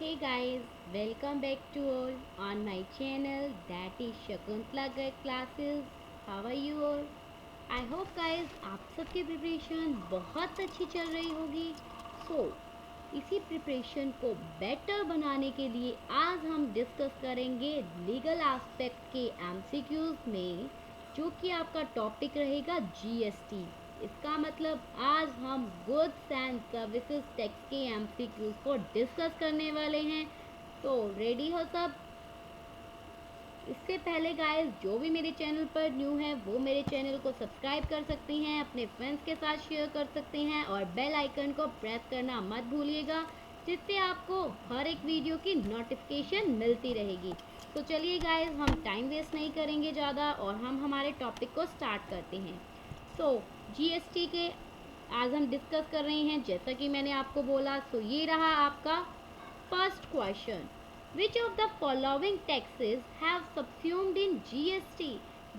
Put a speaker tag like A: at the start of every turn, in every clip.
A: Hey guys, welcome back to all on my channel that is Shakuntala Girl Classes. How are you all? I hope guys आप सबकी preparation बहुत अच्छी चल रही होगी. So इसी प्रिपरेशन को बेटर बनाने के लिए आज हम डिस्कस करेंगे लीगल एस्पेक्ट के एमसीक्यूज में जो कि आपका टॉपिक रहेगा जीएसटी. इसका मतलब आज हम गुड्स एंड सर्विसेज टैक्स के एमसीक्यूज को डिस्कस करने वाले हैं. तो रेडी हो सब? इससे पहले गाइस जो भी मेरे चैनल पर न्यू है वो मेरे चैनल को सब्सक्राइब कर सकते हैं, अपने फ्रेंड्स के साथ शेयर कर सकते हैं और बेल आइकन को प्रेस करना मत भूलिएगा जिससे आपको हर एक वीडियो की नोटिफिकेशन मिलती रहेगी. तो चलिए गाइस हम टाइम वेस्ट नहीं करेंगे ज़्यादा और हम हमारे टॉपिक को स्टार्ट करते हैं. सो जीएसटी के आज हम डिस्कस कर रहे हैं जैसा कि मैंने आपको बोला. सो ये रहा आपका first question. Which of the following taxes have subsumed in GST?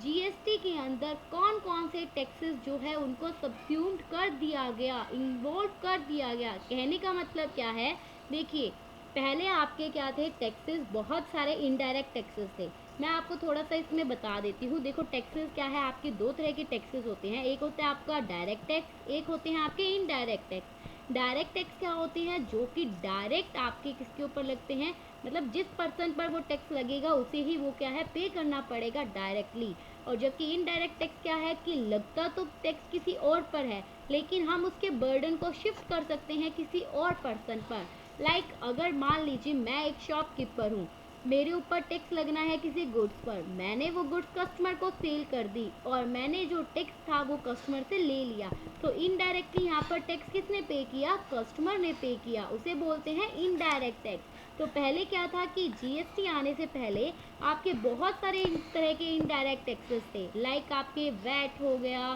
A: GST के अंदर कौन कौन से टैक्सेस जो है उनको सबस्यूम्ड कर दिया गया, इन्वॉल्व कर दिया गया. कहने का मतलब क्या है, देखिए पहले आपके क्या थे टैक्सेस, बहुत सारे इनडायरेक्ट टैक्सेस थे. मैं आपको थोड़ा सा इसमें बता देती हूँ. देखो टैक्सेस क्या है, आपके दो तरह के टैक्सेस होते हैं. एक होता है आपका डायरेक्ट टैक्स, एक होते हैं आपके इनडायरेक्ट टैक्स. डायरेक्ट टैक्स क्या होते हैं, जो कि डायरेक्ट आपके किसके ऊपर लगते हैं, मतलब जिस पर्सन पर वो टैक्स लगेगा उसे ही वो क्या है पे करना पड़ेगा डायरेक्टली. और जबकि इनडायरेक्ट टैक्स क्या है कि लगता तो टैक्स किसी और पर है लेकिन हम उसके बर्डन को शिफ्ट कर सकते हैं किसी और पर्सन पर. लाइक अगर मान लीजिए मैं एक शॉपकीपर हूँ, मेरे ऊपर टैक्स लगना है किसी गुड्स पर, मैंने वो गुड्स कस्टमर को सेल कर दी और मैंने जो टैक्स था वो कस्टमर से ले लिया. तो इनडायरेक्टली यहाँ पर टैक्स किसने पे किया, कस्टमर ने पे किया. उसे बोलते हैं इनडायरेक्ट टैक्स. तो पहले क्या था कि जीएसटी आने से पहले आपके बहुत सारे इस तरह के इनडायरेक्ट टैक्सेस थे. लाइक आपके वैट हो गया,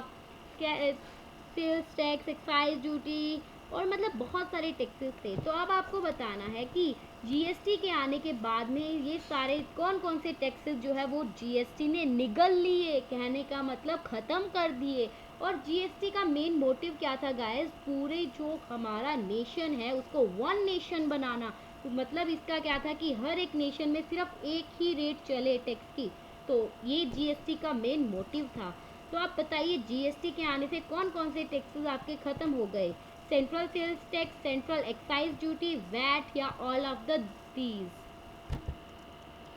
A: सेल्स टैक्स, एक्साइज ड्यूटी और मतलब बहुत सारे टैक्सेस थे. तो अब आपको बताना है कि जीएसटी के आने के बाद में ये सारे कौन कौन से टैक्सेस जो है वो जीएसटी ने निगल लिए, कहने का मतलब ख़त्म कर दिए. और जीएसटी का मेन मोटिव क्या था गाइस, पूरे जो हमारा नेशन है उसको वन नेशन बनाना. मतलब इसका क्या था कि हर एक नेशन में सिर्फ एक ही रेट चले टैक्स की. तो ये जीएसटी का मेन मोटिव था. तो आप बताइए जीएसटी के आने से कौन कौन से टैक्सेस आपके ख़त्म हो गए. Central sales tax, central excise duty, VAT या ऑल ऑफ द दीज.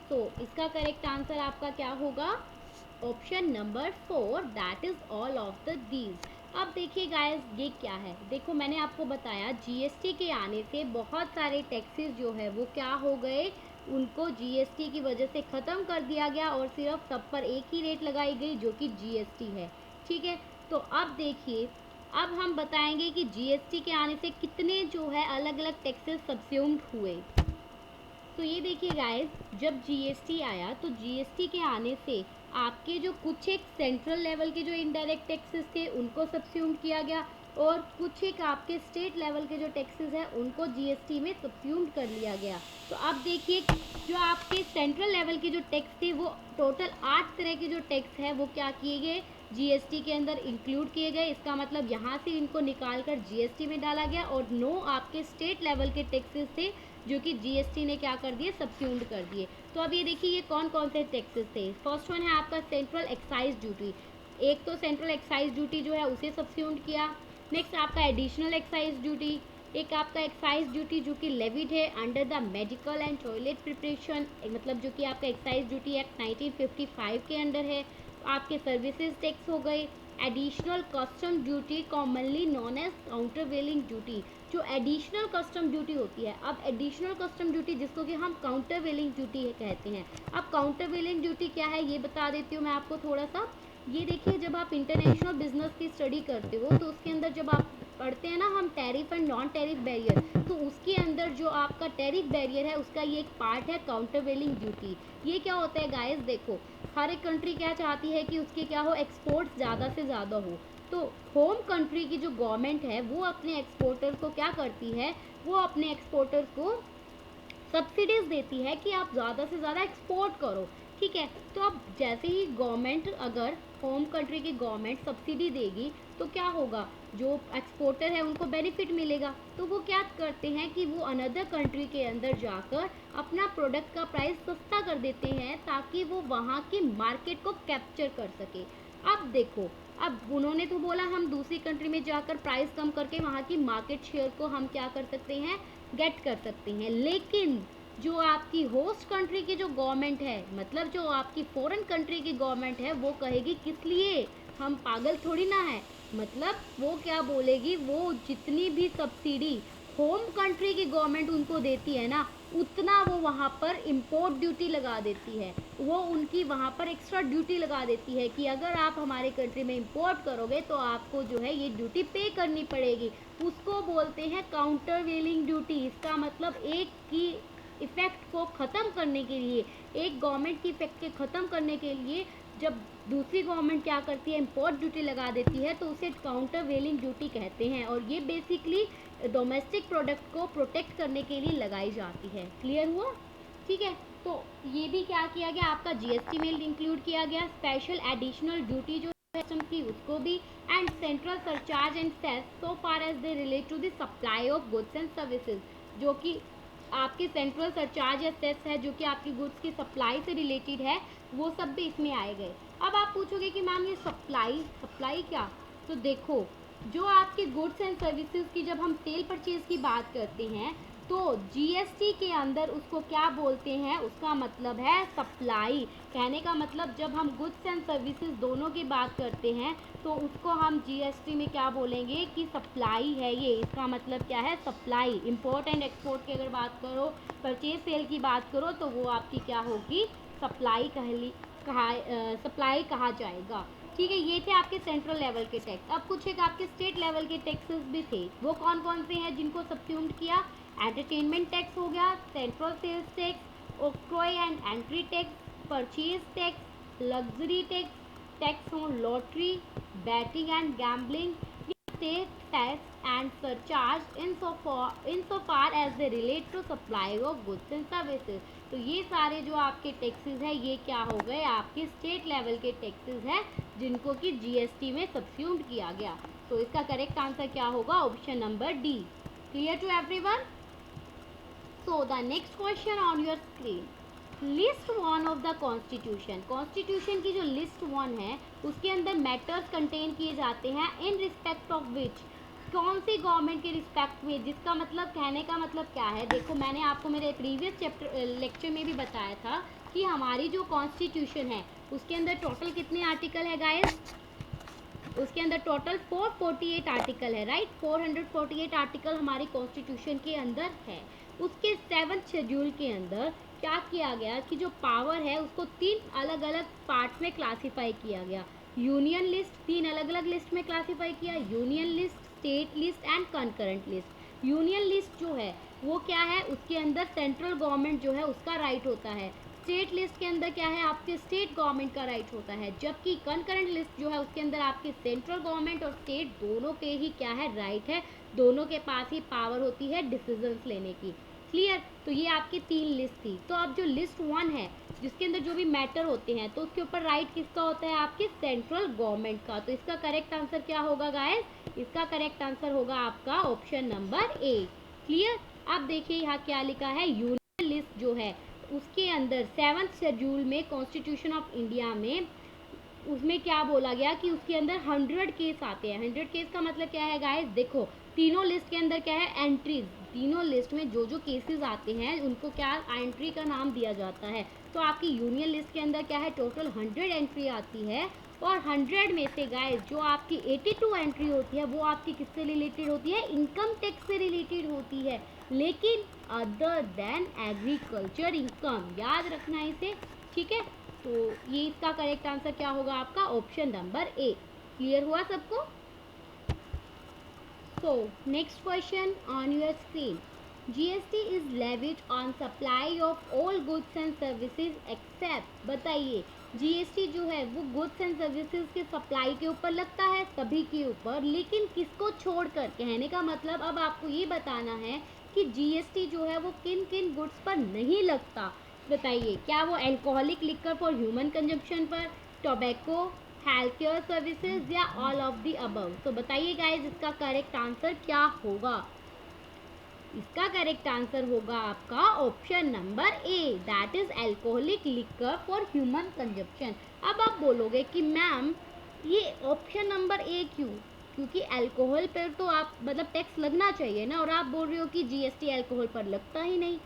A: तो इसका करेक्ट आंसर आपका क्या होगा, option number 4, that is all of the these. अब देखिए गाइस ये क्या है, देखो मैंने आपको बताया जीएसटी के आने से बहुत सारे टैक्सेस जो है वो क्या हो गए, उनको जीएसटी की वजह से ख़त्म कर दिया गया और सिर्फ सब पर एक ही रेट लगाई गई जो कि जीएसटी है. ठीक है. तो अब देखिए, अब हम बताएंगे कि जीएसटी के आने से कितने जो है अलग अलग टैक्सेस सब्स्यूम्ड हुए. तो ये देखिए गाइस, जब जीएसटी आया तो जीएसटी के आने से आपके जो कुछ एक सेंट्रल लेवल के जो इनडायरेक्ट टैक्सेस थे उनको सब्स्यूम किया गया और कुछ एक आपके स्टेट लेवल के जो टैक्सेस हैं उनको जीएसटी में सब्स्यूम कर लिया गया. तो अब देखिए जो आपके सेंट्रल लेवल के जो टैक्स थे वो टोटल 8 तरह के जो टैक्स है वो क्या किए गए, जीएसटी के अंदर इंक्लूड किए गए. इसका मतलब यहाँ से इनको निकाल कर जीएसटी में डाला गया और 9 आपके स्टेट लेवल के टैक्सेस थे जो कि जीएसटी ने क्या कर दिए, सब्स्यूम्ड कर दिए. तो अब ये देखिए ये कौन कौन से टैक्सेस थे. फर्स्ट वन है आपका सेंट्रल एक्साइज ड्यूटी. एक तो सेंट्रल एक्साइज ड्यूटी जो है उसे सब्स्यूम्ड किया. नेक्स्ट आपका एडिशनल एक्साइज ड्यूटी, एक आपका एक्साइज ड्यूटी जो कि लेविड है under the medical and toilet preparation, मतलब जो कि आपका एक्साइज ड्यूटी एक्ट 1955 के अंडर है. आपके सर्विसेज टैक्स हो गए. Additional custom duty commonly known as countervailing duty, जो एडिशनल कस्टम ड्यूटी होती है. अब एडिशनल कस्टम ड्यूटी जिसको कि हम काउंटर वेलिंग ड्यूटी कहते हैं. अब काउंटर वेलिंग ड्यूटी क्या है ये बता देती हूँ मैं आपको थोड़ा सा. ये देखिए जब आप इंटरनेशनल बिजनेस की स्टडी करते हो तो उसके अंदर जब आप पढ़ते हैं ना हम tariff and non tariff barrier, तो उसके अंदर जो आपका टैरिफ बैरियर है उसका ये एक पार्ट है काउंटर वेलिंग ड्यूटी. ये क्या होता है गाइस, देखो हर एक कंट्री क्या चाहती है कि उसके क्या हो, एक्सपोर्ट्स ज़्यादा से ज़्यादा हो. तो होम कंट्री की जो गवर्नमेंट है वो अपने एक्सपोर्टर को क्या करती है, वो अपने एक्सपोर्टर को सब्सिडीज देती है कि आप ज़्यादा से ज़्यादा एक्सपोर्ट करो. ठीक है. तो अब जैसे ही गवर्नमेंट, अगर होम कंट्री की गवर्नमेंट सब्सिडी देगी तो क्या होगा, जो एक्सपोर्टर है उनको बेनिफिट मिलेगा। तो वो क्या करते हैं कि वो अनदर कंट्री के अंदर जाकर अपना प्रोडक्ट का प्राइस सस्ता कर देते हैं ताकि वो वहाँ की मार्केट को कैप्चर कर सके। अब देखो, अब उन्होंने तो बोला हम दूसरी कंट्री में जाकर प्राइस कम करके वहाँ की मार्केट शेयर को हम क्या कर सकते हैं, गेट कर सकते हैं। लेकिन जो आपकी होस्ट कंट्री की जो गवर्नमेंट है, मतलब जो आपकी फॉरेन कंट्री की गवर्नमेंट है, वो कहेगी किस लिए, हम पागल थोड़ी ना है। मतलब वो क्या बोलेगी, वो जितनी भी सब्सिडी होम कंट्री की गवर्नमेंट उनको देती है ना, उतना वो वहाँ पर इम्पोर्ट ड्यूटी लगा देती है। वो उनकी वहाँ पर एक्स्ट्रा ड्यूटी लगा देती है कि अगर आप हमारे कंट्री में इम्पोर्ट करोगे तो आपको जो है ये ड्यूटी पे करनी पड़ेगी। उसको बोलते हैं काउंटर वेलिंग ड्यूटी। इसका मतलब एक की इफ़ेक्ट को ख़त्म करने के लिए, एक गवर्नमेंट की इफ़ेक्ट के ख़त्म करने के लिए जब दूसरी गवर्नमेंट क्या करती है, इम्पोर्ट ड्यूटी लगा देती है, तो उसे काउंटर वेलिंग ड्यूटी कहते हैं। और ये बेसिकली डोमेस्टिक प्रोडक्ट को प्रोटेक्ट करने के लिए लगाई जाती है। क्लियर हुआ? ठीक है, तो ये भी क्या किया गया, आपका जीएसटी में इंक्लूड किया गया। स्पेशल एडिशनल ड्यूटी जो कस्टम की उसको भी, and central surcharge and cess so far as they relate to the supply of goods and services, जो कि आपके सेंट्रल सरचार्ज या सेस है जो कि आपकी गुड्स की सप्लाई से रिलेटेड है, वो सब भी इसमें आए गए। अब आप पूछोगे कि मैम ये सप्लाई सप्लाई क्या, तो देखो, जो आपके गुड्स एंड सर्विसेज की जब हम सेल परचेज की बात करते हैं तो जीएसटी के अंदर उसको क्या बोलते हैं, उसका मतलब है सप्लाई। कहने का मतलब जब हम गुड्स एंड सर्विसेज दोनों की बात करते हैं तो उसको हम जीएसटी में क्या बोलेंगे कि सप्लाई है ये। इसका मतलब क्या है, सप्लाई। इंपोर्ट एंड एक्सपोर्ट की अगर बात करो, परचेज सेल की बात करो, तो वो आपकी क्या होगी, सप्लाई सप्लाई कहा जाएगा। ठीक है, ये थे आपके सेंट्रल लेवल के टैक्स। अब कुछ एक आपके स्टेट लेवल के टैक्सेस भी थे। वो कौन कौन से हैं जिनको सब्स्यूम्ड किया, एंटरटेनमेंट टैक्स हो गया, central sales tax, octroi and entry tax, purchase tax, luxury tax, tax on lottery, betting and gambling, state tax and surcharge insofar as they relate to supply of goods and services। तो ये सारे जो आपके taxes है ये क्या हो गए, आपके स्टेट लेवल के टैक्सेस है जिनको कि जीएसटी में सब्स्यूम्ड किया गया। तो इसका करेक्ट आंसर क्या होगा, option number D. Clear to everyone? So the next question on your screen, list one of the constitution. Constitution की जो लिस्ट वन है उसके अंदर मैटर्स कंटेन किए जाते हैं इन रिस्पेक्ट ऑफ विच, कौन सी गवर्नमेंट के रिस्पेक्ट में। जिसका मतलब, कहने का मतलब क्या है, देखो मैंने आपको मेरे प्रीवियस चैप्टर लेक्चर में भी बताया था कि हमारी जो कॉन्स्टिट्यूशन है उसके अंदर टोटल कितने आर्टिकल है गाइस, उसके अंदर टोटल 448 आर्टिकल है, राइट। 448 आर्टिकल हमारी कॉन्स्टिट्यूशन के अंदर है। उसके 7th शेड्यूल के अंदर क्या किया गया कि जो पावर है उसको 3 अलग अलग पार्ट में क्लासीफाई किया गया। यूनियन लिस्ट, 3 अलग अलग लिस्ट में क्लासीफाई किया, union list, state list and concurrent list. Union list जो है वो क्या है, उसके अंदर सेंट्रल गवर्नमेंट जो है उसका राइट होता है। स्टेट लिस्ट के अंदर क्या है, आपके स्टेट गवर्नमेंट का राइट होता है। जबकि कंकरेंट लिस्ट जो है उसके अंदर आपके सेंट्रल गवर्नमेंट और स्टेट दोनों के ही क्या है, राइट है। दोनों के पास ही पावर होती है डिसीजंस लेने की। क्लियर? तो ये आपकी 3 लिस्ट थी। तो अब जो लिस्ट 1 है जिसके अंदर जो भी मैटर होते हैं तो उसके ऊपर राइट किसका होता है, आपके सेंट्रल गवर्नमेंट का। तो इसका करेक्ट आंसर क्या होगा गाइस, इसका करेक्ट आंसर होगा आपका ऑप्शन नंबर ए। क्लियर? अब देखिए यहाँ क्या लिखा है, यूनियन लिस्ट जो है उसके अंदर 7th शेड्यूल में कॉन्स्टिट्यूशन ऑफ इंडिया में उसमें क्या बोला गया कि उसके अंदर 100 केस आते हैं। 100 केस का मतलब क्या है गाइस, देखो तीनों लिस्ट के अंदर क्या है, एंट्रीज। तीनों लिस्ट में जो जो केसेस आते हैं उनको क्या एंट्री का नाम दिया जाता है। तो आपकी यूनियन लिस्ट के अंदर क्या है, टोटल 100 एंट्री आती है। और 100 में से गाइस जो आपकी 82 एंट्री होती है वो आपकी किससे रिलेटेड होती है, इनकम टैक्स से रिलेटेड होती है। लेकिन अदर देन एग्रीकल्चर इनकम, याद रखना इसे, ठीक है। तो ये इसका करेक्ट आंसर क्या होगा आपका, ऑप्शन नंबर ए। क्लियर हुआ सबको? So next question on your screen, GST is levied on supply of all goods and services except, बताइए जीएसटी जो है वो गुड्स एंड सर्विसेज के सप्लाई के ऊपर लगता है, सभी के ऊपर, लेकिन किसको छोड़कर। कहने का मतलब अब आपको ये बताना है कि जीएसटी जो है वो किन किन गुड्स पर नहीं लगता। बताइए, क्या वो alcoholic liquor for human consumption पर, टोबैको, हेल्थ केयर सर्विसेज या ऑल ऑफ द अबव? तो बताइए गाइज इसका करेक्ट आंसर क्या होगा? इसका करेक्ट आंसर होगा आपका option number A, that is alcoholic liquor for human consumption. अब आप बोलोगे कि मैम ये ऑप्शन नंबर ए क्यों? क्योंकि अल्कोहल पर तो आप मतलब टैक्स लगना चाहिए ना, और आप बोल रहे हो कि जीएसटी अल्कोहल पर लगता ही नहीं।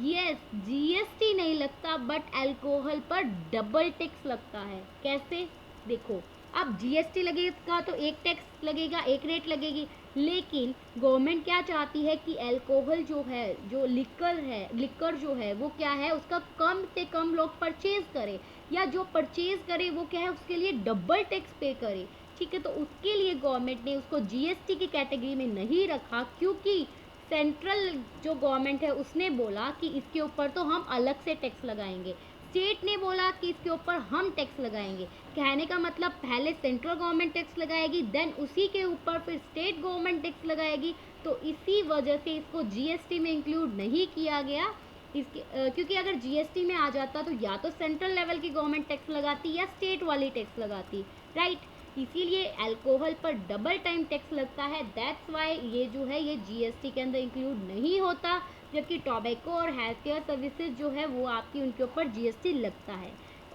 A: यस, जीएसटी नहीं लगता बट अल्कोहल पर डबल टैक्स लगता है। कैसे? देखो, अब जीएसटी लगेगा तो एक टैक्स लगेगा, एक रेट लगेगी, लेकिन गवर्नमेंट क्या चाहती है कि अल्कोहल जो है, जो लिकर जो है वो क्या है, उसका कम से कम लोग परचेज करें, या जो परचेज करे वो क्या है, उसके लिए डबल टैक्स पे करे। ठीक है, तो उसके लिए गवर्नमेंट ने उसको जीएसटी की कैटेगरी में नहीं रखा, क्योंकि सेंट्रल जो गवर्नमेंट है उसने बोला कि इसके ऊपर तो हम अलग से टैक्स लगाएंगे, स्टेट ने बोला कि इसके ऊपर हम टैक्स लगाएंगे। कहने का मतलब पहले सेंट्रल गवर्नमेंट टैक्स लगाएगी, देन उसी के ऊपर फिर स्टेट गवर्नमेंट टैक्स लगाएगी। तो इसी वजह से इसको जीएसटी में इंक्लूड नहीं किया गया। इसके क्योंकि अगर जीएसटी में आ जाता तो या तो सेंट्रल लेवल की गवर्नमेंट टैक्स लगाती या स्टेट वाली टैक्स लगाती, राइट। इसीलिए अल्कोहल पर डबल टाइम टैक्स लगता है, दैट्स वाई ये जो है ये जीएसटी के अंदर इंक्लूड नहीं होता, जबकि टोबैको और हेल्थ केयर सर्विसेज जो है वो आपकी उनके ऊपर जीएसटी लगता है।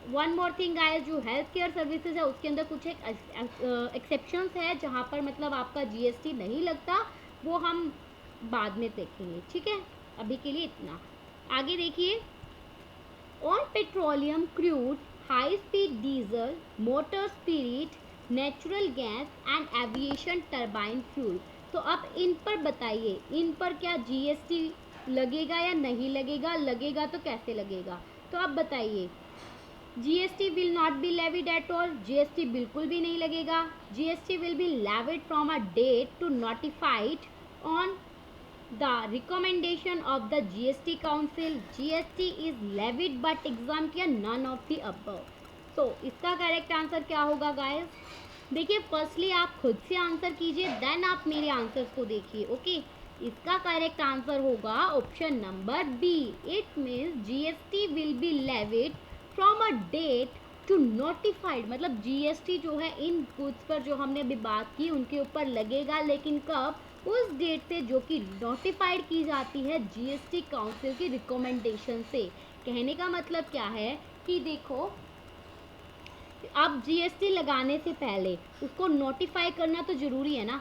A: वन मोर थिंग गाइस, जो हेल्थ केयर सर्विसेज है उसके अंदर कुछ एक एक्सेप्शंस है जहाँ पर मतलब आपका जीएसटी नहीं लगता, वो हम बाद में देखेंगे, ठीक है। अभी के लिए इतना। आगे देखिए, on petroleum, crude, high speed diesel, motor spirit, natural gas and aviation turbine fuel. तो अब इन पर बताइए, इन पर क्या जीएसटी लगेगा या नहीं लगेगा? लगेगा तो कैसे लगेगा? तो अब बताइए, GST will not be levied at all, GST बिल्कुल भी नहीं लगेगा। GST will be levied from a date to notified on the recommendation of the GST Council. GST is levied but exempt या none of the above. So इसका correct answer क्या होगा guys? देखिए, firstly आप खुद से आंसर कीजिए, then आप मेरे आंसर्स को देखिए, ओके। इसका करेक्ट आंसर होगा option number B, it means GST will be levied from a date to notified. मतलब जीएसटी जो है इन गुड्स पर जो हमने अभी बात की उनके ऊपर लगेगा, लेकिन कब? उस डेट से जो कि नोटिफाइड की जाती है जीएसटी काउंसिल की रिकमेंडेशन से। कहने का मतलब क्या है कि देखो, अब जीएसटी लगाने से पहले उसको नोटिफाई करना तो जरूरी है ना।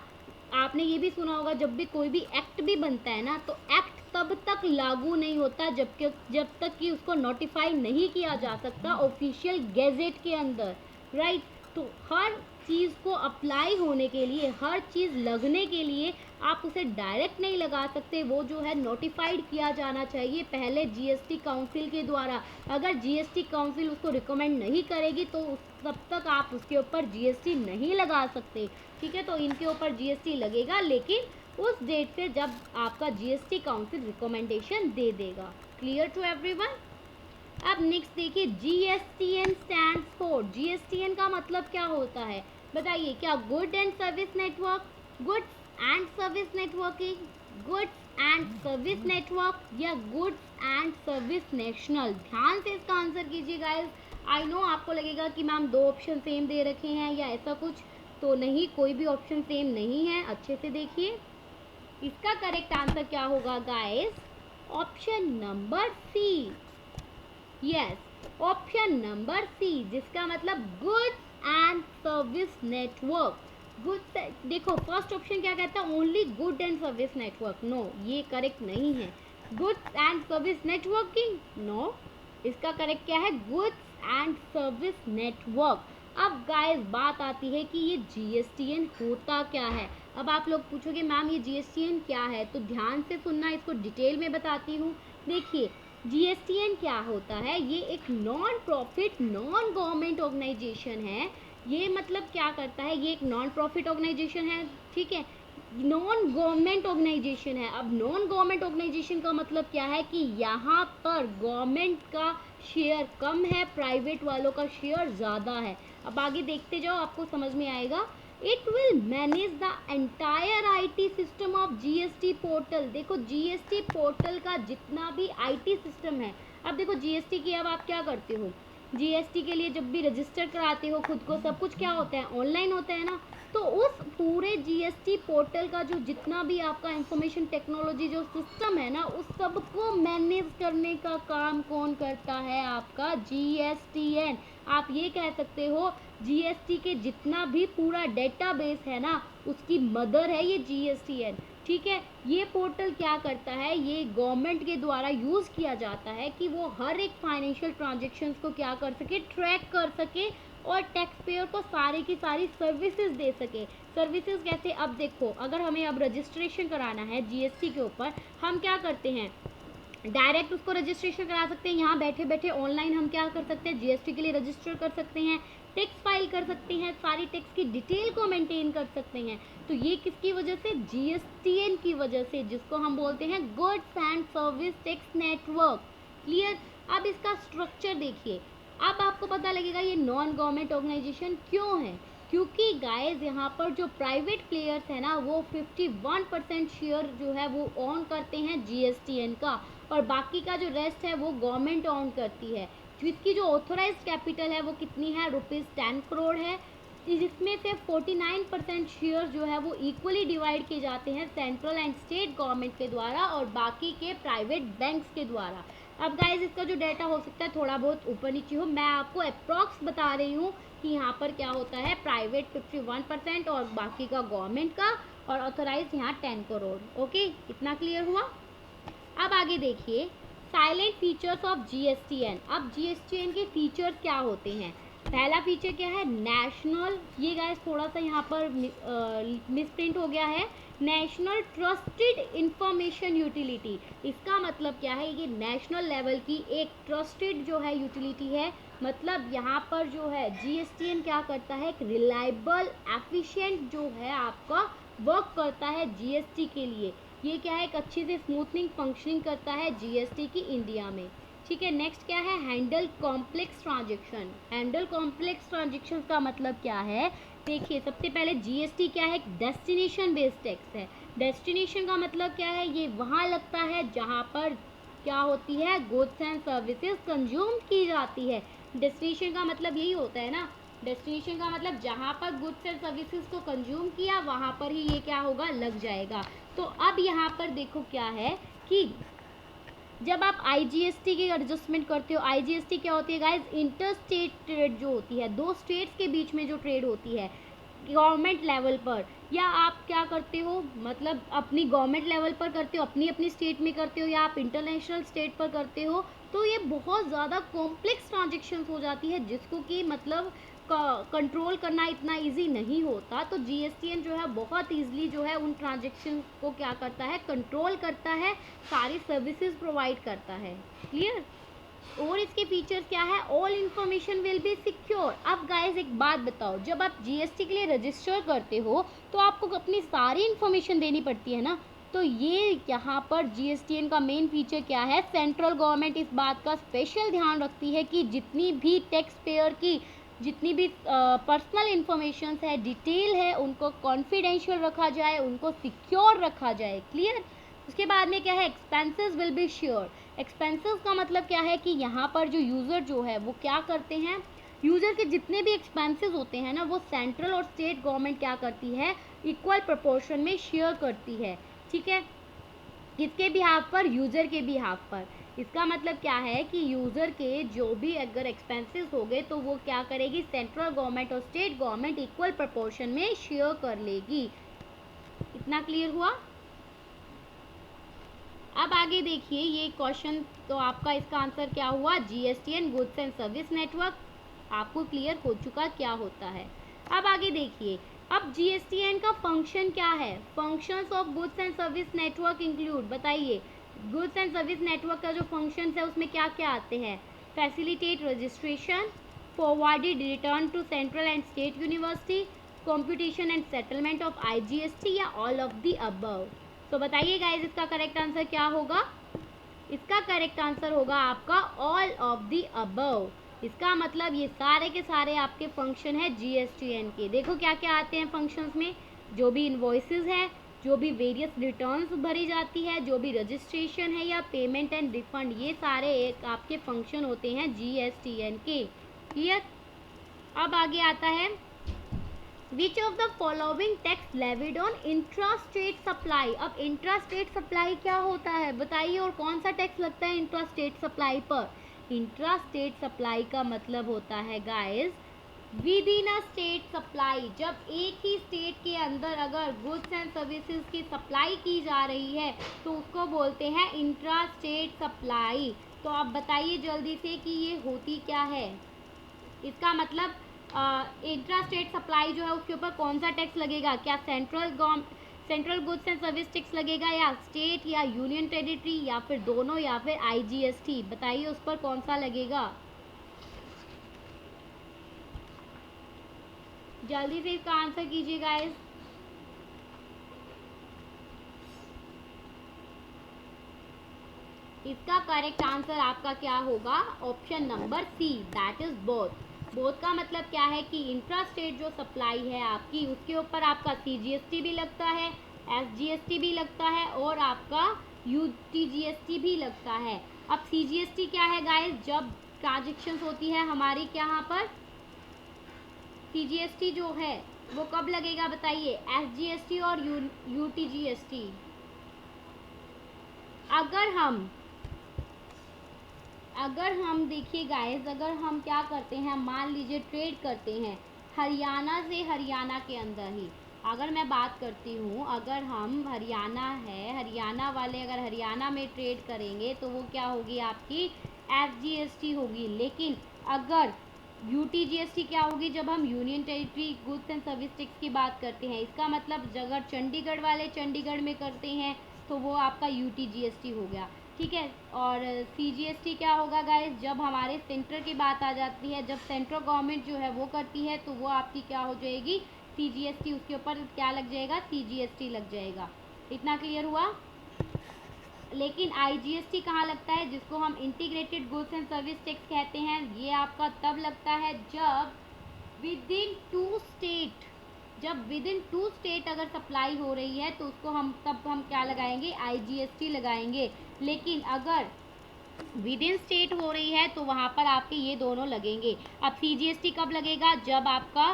A: आपने ये भी सुना होगा, जब भी कोई भी एक्ट भी बनता है ना, तो एक्ट तब तक लागू नहीं होता जब तक कि उसको नोटिफाई नहीं किया जा सकता ऑफिशियल गैजेट के अंदर, राइट। तो हर चीज़ को अप्लाई होने के लिए, हर चीज़ लगने के लिए आप उसे डायरेक्ट नहीं लगा सकते, वो जो है नोटिफाइड किया जाना चाहिए पहले जीएसटी काउंसिल के द्वारा। अगर जीएसटी काउंसिल उसको रिकमेंड नहीं करेगी तो तब तक आप उसके ऊपर जीएसटी नहीं लगा सकते, ठीक है। तो इनके ऊपर जीएसटी लगेगा, लेकिन उस डेट से जब आपका जीएसटी काउंसिल रिकमेंडेशन दे देगा। Clear to everyone? अब नेक्स्ट देखिए, जीएसटीएन स्टैंड्स फॉर, जीएसटीएन का मतलब क्या होता है बताइए? क्या good and service network, goods and service networking, goods and service network, या गुड्स एंड सर्विस नेशनल? ध्यान से इसका आंसर कीजिए गाइस। आई नो आपको लगेगा कि मैम दो ऑप्शन सेम दे रखे हैं या ऐसा कुछ, तो नहीं, कोई भी ऑप्शन सेम नहीं है, अच्छे से देखिए। इसका करेक्ट आंसर क्या होगा guys? Option number C, yes, option number C, जिसका मतलब goods and service network. Goods, देखो फर्स्ट ऑप्शन क्या कहता है? Only good and service network. No, ये करेक्ट नहीं है। Goods and service networking, no, इसका करेक्ट क्या है? Goods and service network. अब गाइस बात आती है कि ये जीएसटीएन होता क्या है। अब आप लोग पूछोगे मैम ये जीएसटीएन क्या है, तो ध्यान से सुनना, इसको डिटेल में बताती हूँ। देखिए, जीएसटीएन क्या होता है? ये एक non profit, non government organisation है। ये मतलब क्या करता है? ये एक नॉन प्रॉफिट ऑर्गेनाइजेशन है, ठीक है, नॉन गवर्नमेंट ऑर्गेनाइजेशन है। अब नॉन गवर्नमेंट ऑर्गेनाइजेशन का मतलब क्या है कि यहाँ पर गवर्नमेंट का शेयर कम है, प्राइवेट वालों का शेयर ज़्यादा है। अब आगे देखते जाओ, आपको समझ में आएगा। It will manage the entire IT system of GST portal. देखो जीएसटी पोर्टल का जितना भी आईटी सिस्टम है, अब देखो जीएसटी की अब आप क्या करते हो, जीएसटी के लिए जब भी रजिस्टर कराते हो खुद को, सब कुछ क्या होता है, ऑनलाइन होता है ना। तो उस पूरे जीएसटी पोर्टल का जो जितना भी आपका इंफॉर्मेशन टेक्नोलॉजी जो सिस्टम है ना, उस सबको मैनेज करने का काम कौन करता है, आपका जीएसटीएन। आप ये कह सकते हो जीएसटी के जितना भी पूरा डेटाबेस है ना, उसकी मदर है ये जीएसटीएन। ठीक है, ये पोर्टल क्या करता है, ये गवर्नमेंट के द्वारा यूज़ किया जाता है कि वो हर एक फाइनेंशियल ट्रांजेक्शन्स को क्या कर सके, ट्रैक कर सके और टैक्स पेयर को सारी की सारी सर्विसेज दे सके। सर्विसेज कैसे, अब देखो अगर हमें अब रजिस्ट्रेशन कराना है जीएसटी के ऊपर, हम क्या करते हैं, डायरेक्ट उसको रजिस्ट्रेशन करा सकते हैं, यहाँ बैठे बैठे ऑनलाइन हम क्या कर सकते हैं, जीएसटी के लिए रजिस्टर कर सकते हैं, टैक्स फाइल कर सकते हैं, सारी टैक्स की डिटेल को मेंटेन कर सकते हैं। तो ये किसकी वजह से, जीएसटीएन की वजह से, जिसको हम बोलते हैं goods and service tax network. Clear. अब इसका स्ट्रक्चर देखिए, अब आपको पता लगेगा ये नॉन गवर्नमेंट ऑर्गेनाइजेशन क्यों है, क्योंकि गाइस यहाँ पर जो प्राइवेट प्लेयर्स है ना, वो 51% शेयर जो है वो ऑन करते हैं जीएसटीएन का, और बाकी का जो रेस्ट है वो गवर्नमेंट ऑन करती है। जिसकी जो ऑथोराइज्ड कैपिटल है वो कितनी है, ₹10 करोड़ है, जिसमें से 49% शेयर जो है वो इक्वली डिवाइड किए जाते हैं सेंट्रल एंड स्टेट गवर्नमेंट के द्वारा और बाकी के प्राइवेट बैंक्स के द्वारा। अब गाइज इसका जो डाटा हो सकता है थोड़ा बहुत ऊपर नीचे हो, मैं आपको अप्रॉक्स बता रही हूँ कि यहाँ पर क्या होता है, प्राइवेट 51% और बाकी का गवर्नमेंट का, और ऑथोराइज यहाँ 10 करोड़। ओके, इतना क्लियर हुआ। अब आगे देखिए साइलेंट फीचर्स ऑफ जीएसटीएन। अब जीएसटीएन के फीचर्स क्या होते हैं, पहला फीचर क्या है, नेशनल, ये गाइस थोड़ा सा यहाँ पर मिसप्रिंट हो गया है, नेशनल ट्रस्टेड इंफॉर्मेशन यूटिलिटी। इसका मतलब क्या है, ये नेशनल लेवल की एक ट्रस्टेड जो है यूटिलिटी है। मतलब यहाँ पर जो है जीएसटीएन क्या करता है, एक रिलायबल एफिशिएंट जो है आपका वर्क करता है जीएसटी के लिए। ये क्या है, एक अच्छी से स्मूथनिंग फंक्शनिंग करता है जीएसटी की इंडिया में। ठीक है, नेक्स्ट क्या है, handle complex transaction. Handle complex transaction का मतलब क्या है, देखिए सबसे पहले जीएसटी क्या है, एक डेस्टिनेशन बेस्ड टैक्स है। डेस्टिनेशन का मतलब क्या है, ये वहाँ लगता है जहाँ पर क्या होती है, गुड्स एंड सर्विसेज कंज्यूम की जाती है। डेस्टिनेशन का मतलब यही होता है ना, डेस्टिनेशन का मतलब जहाँ पर गुड्स एंड सर्विसेज को कंज्यूम किया वहाँ पर ही ये क्या होगा, लग जाएगा। तो अब यहाँ पर देखो क्या है कि जब आप आईजीएसटी की एडजस्टमेंट करते हो, आईजीएसटी क्या होती है गाइस, इंटर स्टेट ट्रेड जो होती है, दो स्टेट्स के बीच में जो ट्रेड होती है गवर्नमेंट लेवल पर, या आप क्या करते हो, मतलब अपनी गवर्नमेंट लेवल पर करते हो, अपनी अपनी स्टेट में करते हो, या आप इंटरनेशनल स्टेट पर करते हो, तो ये बहुत ज़्यादा कॉम्प्लेक्स ट्रांजेक्शन्स हो जाती है जिसको कि मतलब कंट्रोल करना इतना इजी नहीं होता। तो जीएसटीएन जो है बहुत इजीली जो है उन ट्रांजेक्शन को क्या करता है, कंट्रोल करता है, सारी सर्विसेज प्रोवाइड करता है। क्लियर। और इसके फीचर्स क्या है, all information will be secure. अब गाइस एक बात बताओ, जब आप जीएसटी के लिए रजिस्टर करते हो तो आपको अपनी सारी इन्फॉर्मेशन देनी पड़ती है ना। तो ये यहाँ पर जीएसटीएन का मेन फीचर क्या है, सेंट्रल गवर्नमेंट इस बात का स्पेशल ध्यान रखती है कि जितनी भी टैक्स पेयर की जितनी भी पर्सनल इन्फॉर्मेशन है, डिटेल है, उनको कॉन्फिडेंशियल रखा जाए, उनको सिक्योर रखा जाए। क्लियर। उसके बाद में क्या है, expenses will be sure. Expenses का मतलब क्या है कि यहाँ पर जो यूज़र जो है वो क्या करते हैं, यूज़र के जितने भी एक्सपेंसेस होते हैं ना, वो सेंट्रल और स्टेट गवर्नमेंट क्या करती है, इक्वल प्रोपोर्शन में शेयर करती है। ठीक है, किसके बिहाफ पर, यूज़र के बिहाफ पर। इसका मतलब क्या है कि यूज़र के जो भी अगर एक्सपेंसेस हो गए तो वो क्या करेगी, सेंट्रल गवर्नमेंट और स्टेट गवर्नमेंट इक्वल प्रोपोर्शन में शेयर कर लेगी। इतना क्लियर हुआ। अब आगे देखिए ये क्वेश्चन, तो आपका इसका आंसर क्या हुआ, GSTN goods and service network, आपको क्लियर हो चुका क्या होता है। अब आगे देखिए, अब जीएसटीएन का फंक्शन क्या है, functions of goods and service network include, बताइए गुड्स एंड सर्विस नेटवर्क का जो फंक्शन है उसमें क्या क्या आते हैं, facilitate registration, forwarded return to central and state university, computation and settlement of IGST, या ऑल ऑफ द अबव। तो बताइए गाइज इसका करेक्ट आंसर क्या होगा, इसका करेक्ट आंसर होगा आपका ऑल ऑफ द अबव। इसका मतलब ये सारे के सारे आपके फंक्शन है जीएसटीएन के। देखो क्या क्या आते हैं फंक्शंस में, जो भी इन्वॉइसेस है, जो भी वेरियस रिटर्न्स भरी जाती है, जो भी रजिस्ट्रेशन है या पेमेंट एंड रिफंड, ये सारे एक आपके फंक्शन होते हैं जीएसटीएन के। क्लियर। अब आगे आता है विच of the following tax levied on intra state supply. अब इंट्रा स्टेट सप्लाई क्या होता है बताइए, और कौन सा टैक्स लगता है इंट्रा स्टेट सप्लाई पर। इंट्रा स्टेट सप्लाई का मतलब होता है guys with in a state supply. जब एक ही स्टेट के अंदर अगर गुड्स एंड सर्विसेज की सप्लाई की जा रही है तो उसको बोलते हैं इंट्रा स्टेट सप्लाई। तो आप बताइए जल्दी से कि ये होती क्या है। इसका मतलब इंट्रा स्टेट सप्लाई जो है उसके ऊपर कौन सा टैक्स लगेगा, क्या central goods and service tax लगेगा, या स्टेट या यूनियन टेरिटरी, या फिर दोनों, या फिर आईजीएसटी। बताइए उस पर कौन सा लगेगा, जल्दी से इसका आंसर कीजिए गाइस। इसका करेक्ट आंसर आपका क्या होगा, option number C, that is both. Both का मतलब क्या है कि इंट्रा स्टेट जो सप्लाई है आपकी उसके ऊपर आपका सीजीएसटी भी लगता है, एसजीएसटी भी लगता है, और आपका यूटीजीएसटी भी लगता है। अब सीजीएसटी क्या है गाइस, जब ट्रांजेक्शन्स होती है हमारी यहाँ पर, सीजीएसटी जो है वो कब लगेगा बताइए, एसजीएसटी और यूटीजीएसटी। अगर हम देखिए गाइस, अगर हम क्या करते हैं, मान लीजिए ट्रेड करते हैं हरियाणा से हरियाणा के अंदर ही, अगर मैं बात करती हूँ, अगर हम हरियाणा है, हरियाणा वाले अगर हरियाणा में ट्रेड करेंगे तो वो क्या होगी आपकी एसजीएसटी होगी। लेकिन अगर यूटीजीएसटी क्या होगी जब हम union territory goods and service tax की बात करते हैं। इसका मतलब अगर चंडीगढ़ वाले चंडीगढ़ में करते हैं तो वो आपका यूटीजीएसटी हो गया, ठीक है। और सीजीएसटी क्या होगा गाइस, जब हमारे सेंटर की बात आ जाती है, जब सेंट्रल गवर्नमेंट जो है वो करती है तो वो आपकी क्या हो जाएगी सीजीएसटी, उसके ऊपर क्या लग जाएगा सीजीएसटी लग जाएगा। इतना क्लियर हुआ। लेकिन आईजीएसटी कहाँ लगता है, जिसको हम integrated goods and service tax कहते हैं, ये आपका तब लगता है जब विद इन टू स्टेट, जब विद इन टू स्टेट अगर सप्लाई हो रही है तो उसको हम क्या लगाएंगे आईजीएसटी लगाएंगे। लेकिन अगर विद इन स्टेट हो रही है तो वहाँ पर आपके ये दोनों लगेंगे। अब सीजीएसटी कब लगेगा, जब आपका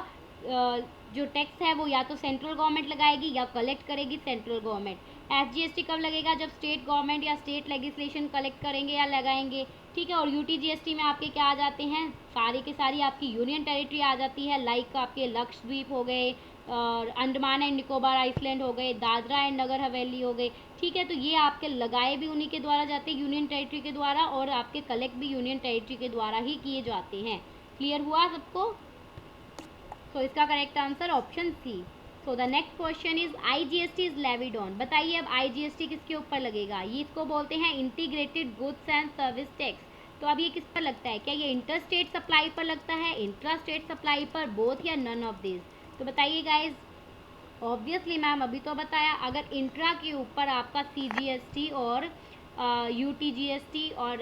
A: जो टैक्स है वो या तो सेंट्रल गवर्नमेंट लगाएगी या कलेक्ट करेगी सेंट्रल गवर्नमेंट। एसजीएसटी कब लगेगा, जब स्टेट गवर्नमेंट या स्टेट लेजिस्लेशन कलेक्ट करेंगे या लगाएंगे, ठीक है। और यूटीजीएसटी में आपके क्या आ जाते हैं, सारी की सारी आपकी यूनियन टेरिटरी आ जाती है, लाइक आपके लक्षद्वीप हो गए, और अंडमान एंड निकोबार आइसलैंड हो गए, दादरा एंड नगर हवेली हो गए, ठीक है। तो ये आपके लगाए भी उन्हीं के द्वारा जाते हैं यूनियन टेरिटरी के द्वारा, और आपके कलेक्ट भी यूनियन टेरिटरी के द्वारा ही किए जाते हैं। क्लियर हुआ सबको। तो इसका correct answer option C. So the next question is IGST is levied on. बताइए अब आईजीएसटी किसके ऊपर लगेगा, ये इसको बोलते हैं integrated goods and service tax. तो अब ये किस पर लगता है, क्या ये इंटर स्टेट सप्लाई पर लगता है, इंट्रा स्टेट सप्लाई पर, बोथ या नन ऑफ दिस। तो बताइए गाइज। ऑब्वियसली मैम अभी तो बताया, अगर इंट्रा के ऊपर आपका सीजीएसटी और यूटीजीएसटी और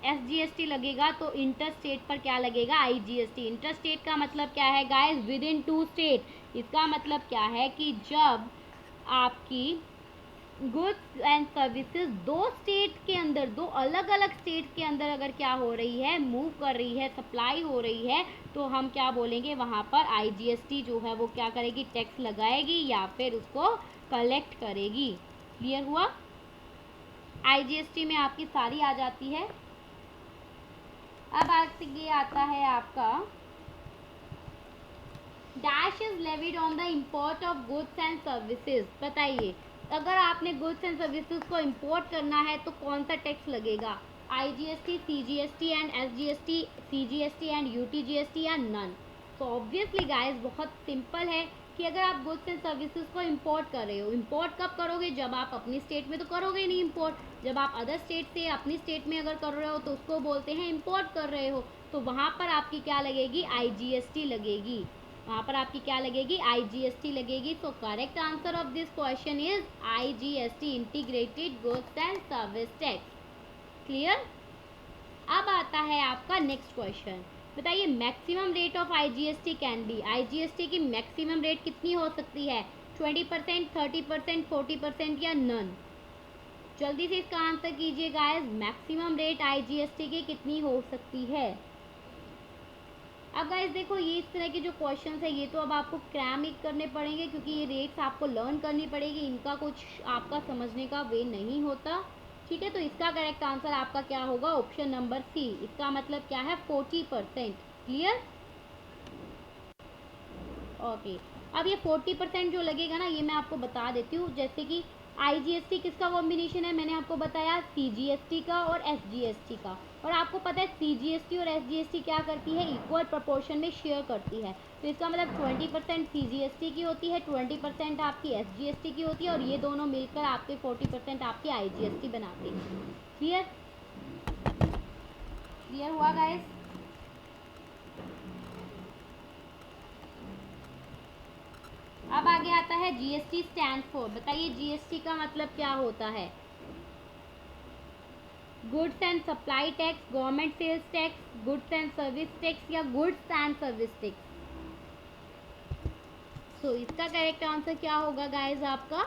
A: एसजीएसटी लगेगा तो इंटर स्टेट पर क्या लगेगा आईजीएसटी। इंटर स्टेट का मतलब क्या है guys, within two state. इसका मतलब क्या है कि जब आपकी गुड्स एंड सर्विसेज दो स्टेट के अंदर, दो अलग अलग स्टेट के अंदर अगर क्या हो रही है, मूव कर रही है, सप्लाई हो रही है, तो हम क्या बोलेंगे वहाँ पर आईजीएसटी जो है वो क्या करेगी, टैक्स लगाएगी या फिर उसको कलेक्ट करेगी। क्लियर हुआ। आईजीएसटी में आपकी सारी आ जाती है। अब आगे आता है आपका dash is levied on the import of goods and services. बताइए अगर आपने गुड्स एंड सर्विसेज को इम्पोर्ट करना है तो कौन सा टैक्स लगेगा, IGST, CGST and SGST, CGST and UTGST, या नन। तो ऑब्वियसली गाइस बहुत सिंपल है कि अगर आप गुड्स एंड सर्विसेज को इम्पोर्ट कर रहे हो, इम्पोर्ट कब करोगे, जब आप अपनी स्टेट में तो करोगे नहीं इम्पोर्ट, जब आप अदर स्टेट से अपनी स्टेट में अगर कर रहे हो तो उसको बोलते हैं इम्पोर्ट कर रहे हो। तो वहाँ पर आपकी क्या लगेगी आईजीएसटी लगेगी, वहाँ पर आपकी क्या लगेगी आईजीएसटी लगेगी। So correct answer of this question is IGST, integrated goods and service tax. Clear. अब आता है आपका नेक्स्ट क्वेश्चन। बताइए maximum rate of IGST can be. IGST की मैक्सिमम रेट कितनी हो सकती है, 20%, 30%, 40% या नन। जल्दी से इसका आंसर कीजिए गाइस, मैक्सिमम रेट आईजीएसटी की कितनी हो सकती है। अब गाइस देखो, ये इस तरह के जो क्वेश्चंस है ये तो अब आपको क्रैम ही करने पड़ेंगे, क्योंकि ये रेट्स आपको लर्न करनी पड़ेगी, इनका कुछ आपका समझने का वे नहीं होता। ठीक है, तो इसका करेक्ट आंसर आपका क्या होगा? Option number C. इसका मतलब क्या है? 40%। क्लियर? ओके। अब ये 40% जो लगेगा ना, ये मैं आपको बता देती हूँ। जैसे कि आईजीएसटी किसका कॉम्बिनेशन है? मैंने आपको बताया सीजीएसटी का और एसजीएसटी का। और आपको पता है सीजीएसटी और एसजीएसटी क्या करती है? इक्वल प्रपोर्शन में शेयर करती है। तो इसका मतलब 20% सीजीएसटी की होती है, 20% आपकी एसजीएसटी की होती है, और ये दोनों मिलकर आपके 40% आपकी आईजीएसटी बनाते हैं। क्लियर? क्लियर हुआ गाइस? अब आगे आता है जीएसटी स्टैंड फॉर। बताइए जीएसटी का मतलब क्या होता है? Goods and supply tax, government sales tax, goods and service tax, या goods and service tax? So इसका करेक्ट आंसर क्या होगा गाइस आपका?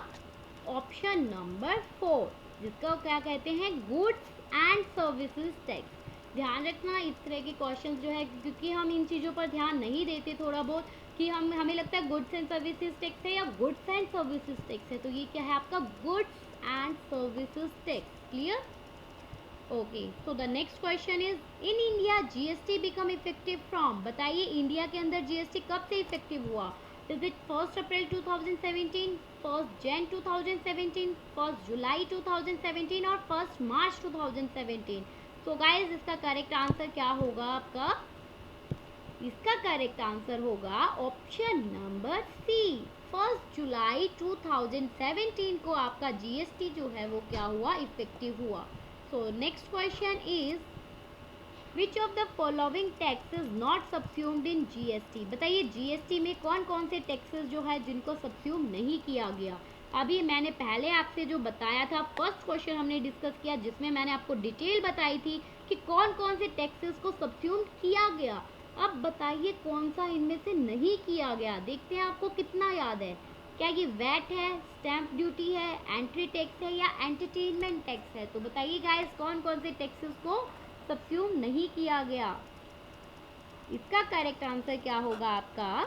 A: ऑप्शन नंबर 4, जिसको क्या कहते हैं? Goods and services tax. ध्यान रखना इस तरह के क्वेश्चंस जो है, क्योंकि हम इन चीज़ों पर ध्यान नहीं देते थोड़ा बहुत, कि हमें लगता है गुड्स एंड सर्विसेज टैक्स है या गुड्स एंड सर्विसेज टैक्स है, तो ये क्या है आपका? Goods and services tax. Clear? Okay, so the next question is, in India GST become effective from. बताइए इंडिया के अंदर जीएसटी कब से इफेक्टिव हुआ? इज इट 1 अप्रैल 2017, 1 जैन 2017, 1 जुलाई 2017, और 1 मार्च 2017? सो गाइज इसका करेक्ट आंसर क्या होगा आपका? इसका करेक्ट आंसर होगा ऑप्शन नंबर सी, 1 जुलाई 2017 को आपका जीएसटी जो है वो क्या हुआ? इफेक्टिव हुआ। So next question is, which of the following tax is not subsumed in GST? बताइए जीएसटी में कौन कौन से टैक्सेस जो है जिनको सबस्यूम नहीं किया गया? अभी मैंने पहले आपसे जो बताया था, फर्स्ट क्वेश्चन हमने डिस्कस किया, जिसमें मैंने आपको डिटेल बताई थी कि कौन कौन से टैक्सेस को सबस्यूम किया गया। अब बताइए कौन सा इनमें से नहीं किया गया? देखते हैं आपको कितना याद है। क्या ये वैट है, स्टैंप ड्यूटी है, एंट्री टैक्स है, या एंटरटेनमेंट टैक्स है? तो बताइए गाइस कौन कौन से टैक्सेस को सबस्यूम नहीं किया गया? इसका करेक्ट आंसर क्या होगा आपका?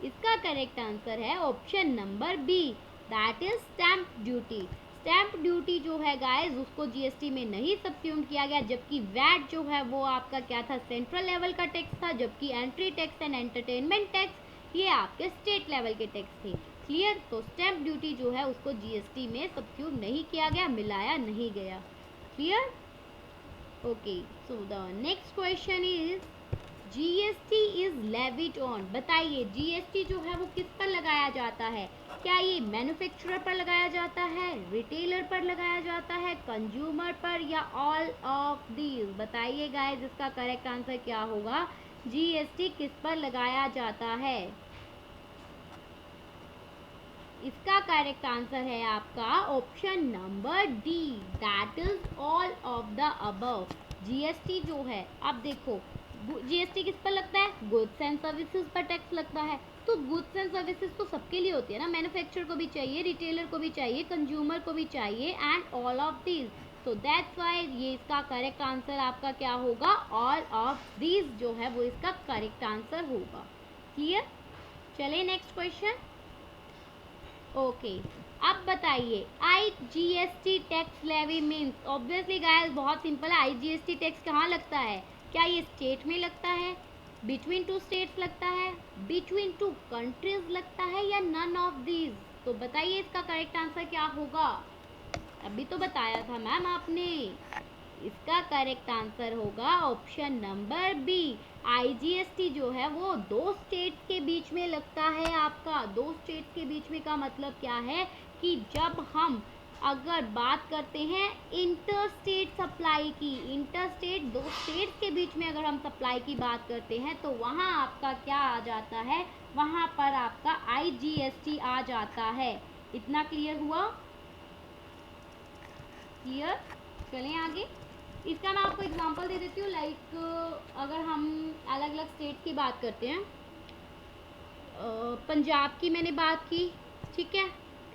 A: इसका करेक्ट आंसर है option number B, that is stamp duty. Stamp duty जो है गाइस उसको जीएसटी में नहीं सबस्यूम किया गया, जबकि वैट जो है वो आपका क्या था? सेंट्रल लेवल का टैक्स था, जबकि entry tax and entertainment tax ये आपके स्टेट लेवल के टैक्स थे। क्लियर? तो स्टैंप ड्यूटी जो है उसको जीएसटी में सबस्यूम नहीं किया गया, मिलाया नहीं गया। Clear? Okay, so the next question is, GST is levied on. बताइए जीएसटी जो है वो किस पर लगाया जाता है? क्या ये मैन्युफैक्चरर पर लगाया जाता है, रिटेलर पर लगाया जाता है, कंज्यूमर पर, या ऑल ऑफ दीज? बताइए गाइस इसका करेक्ट आंसर क्या होगा? जीएसटी किस पर लगाया जाता है? इसका करेक्ट आंसर है आपका option number D, that is all of the above. GST जो है, अब देखो जीएसटी किस पर लगता है? गुड्स एंड सर्विसेज पर टैक्स लगता है। तो गुड्स एंड सर्विसेज तो सबके लिए होती है ना, मैन्युफैक्चरर को भी चाहिए, रिटेलर को भी चाहिए, कंज्यूमर को भी चाहिए, एंड ऑल ऑफ दीज। तो दैट्स व्हाई ये इसका करेक्ट आंसर आपका क्या होगा? ऑल ऑफ दीज जो है वो इसका करेक्ट आंसर होगा। क्लियर? चलिए नेक्स्ट क्वेश्चन। ओके, अब बताइए IGST tax levy means. Obviously guys बहुत सिंपल है, आईजीएसटी टैक्स कहाँ लगता है? क्या ये स्टेट में लगता है, बिटवीन टू स्टेट्स लगता है, बिटवीन टू कंट्रीज लगता है, या नन ऑफ दीज? तो बताइए इसका करेक्ट आंसर क्या होगा? अभी तो बताया था मैम आपने। इसका करेक्ट आंसर होगा ऑप्शन नंबर बी, आईजीएसटी जो है वो दो स्टेट्स के बीच में लगता है आपका। दो स्टेट्स के बीच में का मतलब क्या है? कि जब हम अगर बात करते हैं इंटर स्टेट सप्लाई की, इंटर स्टेट दो स्टेट्स के बीच में अगर हम सप्लाई की बात करते हैं, तो वहाँ आपका क्या आ जाता है? वहाँ पर आपका आईजीएसटी आ जाता है। इतना क्लियर हुआ? क्लियर? चलें आगे। इसका मैं आपको एग्जांपल दे देती हूँ। लाइक अगर हम अलग अलग स्टेट की बात करते हैं, पंजाब की मैंने बात की, ठीक है,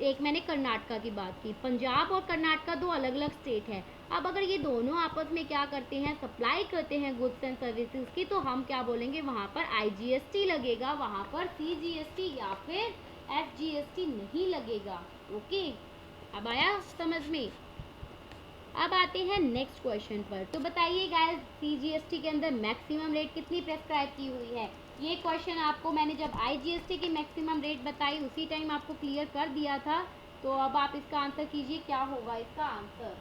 A: एक मैंने कर्नाटका की बात की। पंजाब और कर्नाटका दो अलग अलग स्टेट है। अब अगर ये दोनों आपस में क्या करते हैं, सप्लाई करते हैं गुड्स एंड सर्विसेज की, तो हम क्या बोलेंगे, वहाँ पर IGST लगेगा, वहाँ पर CGST या फिर SGST नहीं लगेगा। ओके, अब आया समझ में। अब आते हैं नेक्स्ट क्वेश्चन पर। तो बताइए गाइस, CGST के अंदर मैक्सिमम रेट कितनी प्रेस्क्राइब की हुई है। ये क्वेश्चन आपको मैंने जब IGST की मैक्सिमम रेट बताई उसी टाइम आपको क्लियर कर दिया था। तो अब आप इसका आंसर कीजिए, क्या होगा इसका आंसर।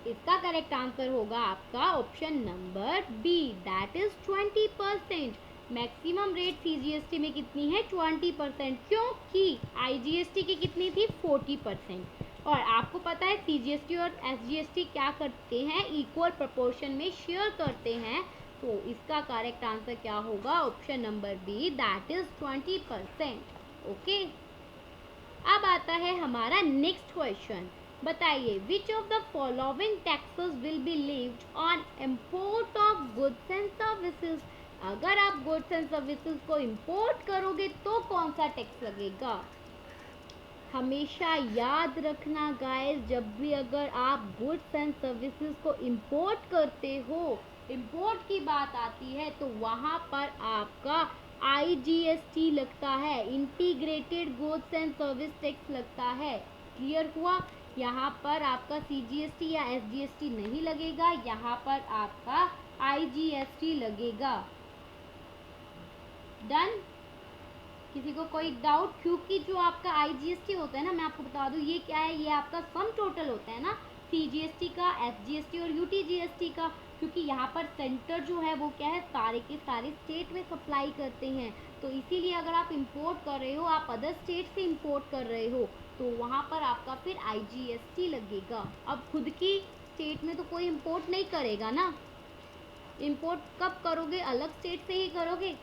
A: इसका करेक्ट आंसर होगा आपका option number B, that is 20%। Maximum rate CGST में कितनी है, 20%, क्योंकि IGST की कितनी थी, 40%। और आपको पता है CGST और SGST क्या करते हैं, इक्वल प्रोपोर्शन में शेयर करते हैं। तो इसका करेक्ट आंसर क्या होगा, option number B, that is 20%। Okay, अब आता है हमारा नेक्स्ट क्वेश्चन। बताइए, which of the following taxes will be levied on import of goods and services. अगर आप गुड्स एंड सर्विसेज को इंपोर्ट करोगे तो कौन सा टैक्स लगेगा। हमेशा याद रखना गाइस, जब भी अगर आप गुड्स एंड सर्विसेज को इंपोर्ट करते हो, इंपोर्ट की बात आती है, तो वहाँ पर आपका IGST लगता है, integrated goods and service tax लगता है। क्लियर हुआ। यहाँ पर आपका CGST या SGST नहीं लगेगा, यहाँ पर आपका IGST लगेगा। डन। किसी को कोई डाउट, क्योंकि जो आपका IGST होता है ना, मैं आपको बता दूं, ये क्या है, ये आपका सम टोटल होता है ना, CGST का, SGST और UTGST का। क्योंकि यहाँ पर सेंटर जो है वो क्या है, सारे के सारे स्टेट में सप्लाई करते हैं। तो इसीलिए अगर आप इंपोर्ट कर रहे हो, आप अदर स्टेट से इंपोर्ट कर रहे हो, तो वहाँ पर आपका फिर IGST लगेगा। अब खुद की स्टेट में तो कोई इंपोर्ट नहीं करेगा ना, इंपोर्ट कब करोगे, अलग स्टेट से ही करोगे।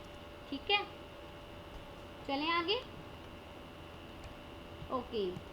A: ठीक है, चलें आगे। Okay,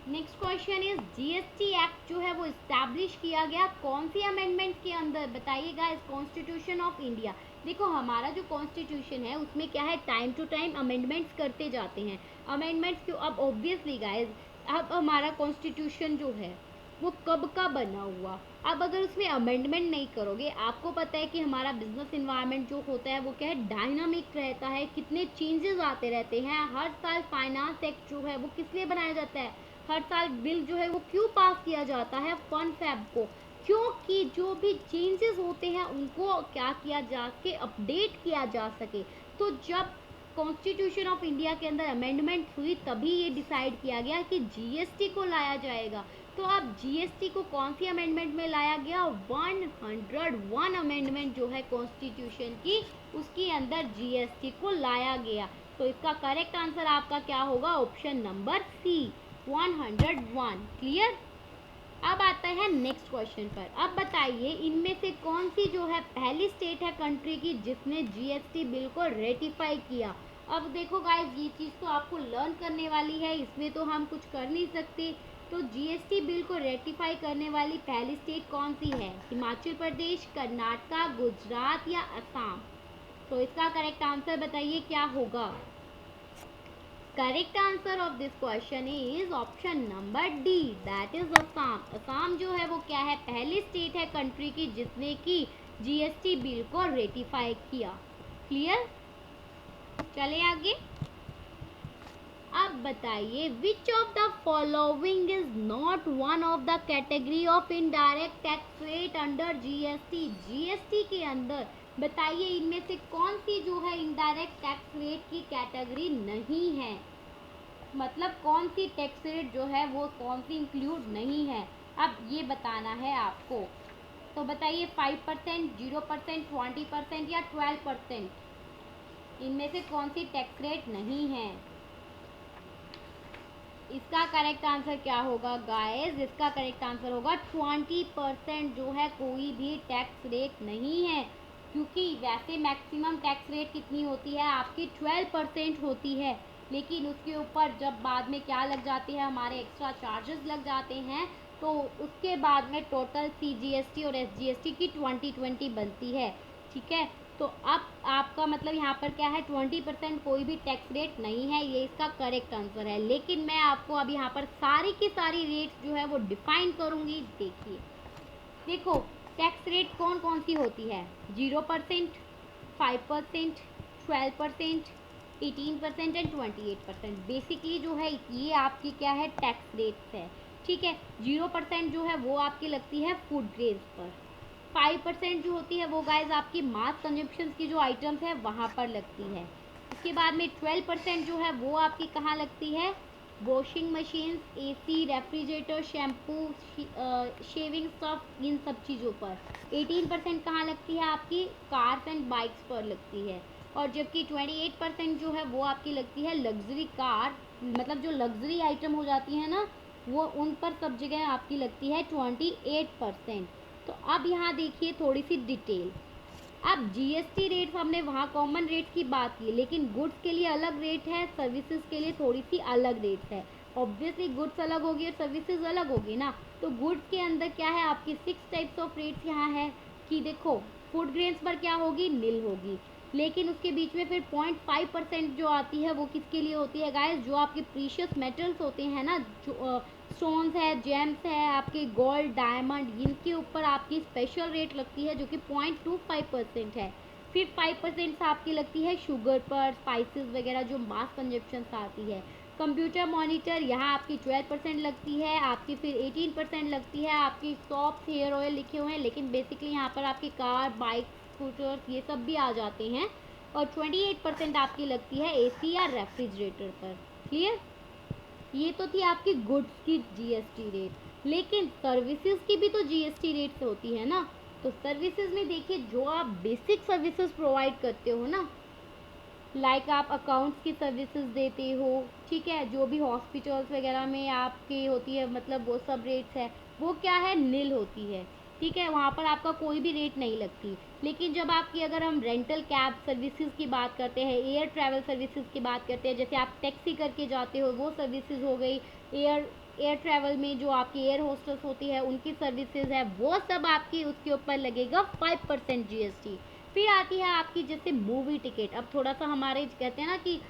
A: next question is, GST act जो है वो इस्टेब्लिश किया गया कौन सी अमेंडमेंट के अंदर, बताइएगा। इस कॉन्स्टिट्यूशन ऑफ इंडिया। देखो, हमारा जो कॉन्स्टिट्यूशन है उसमें क्या है, टाइम टू टाइम अमेंडमेंट्स करते जाते हैं। अमेंडमेंट्स क्यों, अब ऑब्वियसली गाइज, अब हमारा कॉन्स्टिट्यूशन जो है वो कब का बना हुआ। अब अगर उसमें अमेंडमेंट नहीं करोगे, आपको पता है कि हमारा बिजनेस इन्वायरमेंट जो होता है वो क्या है, डायनामिक रहता है, कितने चेंजेस आते रहते हैं। हर साल फाइनेंस एक्ट जो है वो किस लिए बनाया जाता है, हर साल बिल जो है वो क्यों पास किया जाता है, फंड फैब को, क्योंकि जो भी चेंजेस होते हैं उनको क्या किया जा सके, अपडेट किया जा सके। तो जब कॉन्स्टिट्यूशन ऑफ इंडिया के अंदर अमेंडमेंट हुई, तभी ये डिसाइड किया गया कि GST को लाया जाएगा। तो अब GST को कौन सी अमेंडमेंट में लाया गया, 101 अमेंडमेंट जो है कॉन्स्टिट्यूशन की, उसके अंदर GST को लाया गया। तो इसका करेक्ट आंसर आपका क्या होगा, ऑप्शन नंबर सी, 101। क्लियर। अब आता है नेक्स्ट क्वेश्चन पर। अब बताइए, इनमें से कौन सी जो है पहली स्टेट है कंट्री की जिसने GST बिल को रेटिफाई किया। अब देखो गाइस, ये चीज़ तो आपको लर्न करने वाली है, इसमें तो हम कुछ कर नहीं सकते। तो GST बिल को रेटिफाई करने वाली पहली स्टेट कौन सी है, हिमाचल प्रदेश, कर्नाटक, गुजरात या असम। तो इसका करेक्ट आंसर बताइए क्या होगा। Correct answer of this question is option number D, that is Assam. Assam जो है वो क्या है, पहली स्टेट है कंट्री की जिसने की GST बिल को रेटिफाई किया। क्लियर। चले आगे। अब बताइए, which of the following is not one of the category of indirect tax rate under GST। GST के अंदर बताइए, इनमें से कौन सी जो है इनडायरेक्ट टैक्स रेट की कैटेगरी नहीं है, मतलब कौन सी टैक्स रेट जो है वो कौन सी इंक्लूड नहीं है। अब ये बताना है आपको। तो बताइए, 5%, 0%, 20% या 12%, इनमें से कौन सी टैक्स रेट नहीं है। इसका करेक्ट आंसर क्या होगा गाइस, इसका करेक्ट आंसर होगा 20% जो है कोई भी टैक्स रेट नहीं है। क्योंकि वैसे मैक्सिमम टैक्स रेट कितनी होती है आपकी, 12% होती है। लेकिन उसके ऊपर जब बाद में क्या लग जाती है, हमारे एक्स्ट्रा चार्जेस लग जाते हैं, तो उसके बाद में टोटल CGST और SGST की 20-20 बनती है। ठीक है, तो अब आपका मतलब यहाँ पर क्या है, 20% कोई भी टैक्स रेट नहीं है, ये इसका करेक्ट आंसर है। लेकिन मैं आपको अब यहाँ पर सारी की सारी रेट्स जो है वो डिफाइन करूँगी। देखिए, देखो टैक्स रेट कौन कौन सी होती है, 0%, 5%, 12%, 18% एंड 28%। बेसिकली जो है ये आपकी क्या है, टैक्स रेट्स है। ठीक है, 0% जो है वो आपकी लगती है फूड ग्रेड्स पर। 5% जो होती है वो गाइज आपकी मास कंजप्शन की जो आइटम्स है वहाँ पर लगती है। उसके बाद में 12% जो है वो आपकी कहाँ लगती है, washing machines, AC, refrigerator, shampoo, shaving stuff, इन सब चीज़ों पर। 18% कहाँ लगती है आपकी, कार्स एंड बाइक्स पर लगती है। और जबकि 28% जो है वो आपकी लगती है लग्जरी कार, मतलब जो लग्जरी आइटम हो जाती है ना, वो उन पर सब जगह आपकी लगती है 28%। तो अब यहाँ देखिए थोड़ी सी डिटेल। अब जीएसटी रेट्स हमने वहाँ कॉमन रेट की बात की, लेकिन गुड्स के लिए अलग रेट है, सर्विसेज के लिए थोड़ी सी अलग रेट है। ऑब्वियसली गुड्स अलग होगी और सर्विसेज अलग होगी ना। तो गुड्स के अंदर क्या है, आपकी 6 टाइप्स ऑफ रेट्स यहाँ है कि देखो, फूड ग्रेन्स पर क्या होगी, नील होगी। लेकिन उसके बीच में फिर 0.5% जो आती है वो किसके लिए होती है गाइस, जो आपके प्रीशियस मेटल्स होते हैं ना, जो स्टोन्स है, जेम्स है, आपके गोल्ड, डायमंड, इनके ऊपर आपकी स्पेशल रेट लगती है जो कि 0.25% है। फिर 5% आपकी लगती है शुगर पर, स्पाइसेस वगैरह जो मास कंजप्शन आती है। कंप्यूटर मॉनिटर यहाँ आपकी 12% लगती है आपकी। फिर 18% लगती है आपकी सॉफ्ट हेयर ऑयल लिखे हुए हैं, लेकिन बेसिकली यहाँ पर आपकी कार, बाइक, स्कूटर्स ये सब भी आ जाते हैं। और 28% आपकी लगती है एसी या रेफ्रिजरेटर पर। क्लियर, ये तो थी आपकी गुड्स की जीएसटी रेट। लेकिन सर्विसेज की भी तो जीएसटी रेट होती है ना। तो सर्विसेज में देखिए, जो आप बेसिक सर्विसेज प्रोवाइड करते हो ना, लाइक आप अकाउंट्स की सर्विसेज देते हो, ठीक है, जो भी हॉस्पिटल्स वगैरह में आपकी होती है, मतलब वो सब रेट्स है, वो क्या है, नील होती है। ठीक है, वहाँ पर आपका कोई भी रेट नहीं लगती। लेकिन जब आपकी, अगर हम रेंटल कैब सर्विसेज की बात करते हैं, एयर ट्रैवल सर्विसेज की बात करते हैं, जैसे आप टैक्सी करके जाते हो वो सर्विसेज हो गई। एयर ट्रैवल में जो आपकी एयर होस्टेस होती है उनकी सर्विसेज है, वो सब आपकी उसके ऊपर लगेगा 5% जीएसटी। फिर आती है आपकी जैसे मूवी टिकट। अब थोड़ा सा हमारे कहते हैं ना कि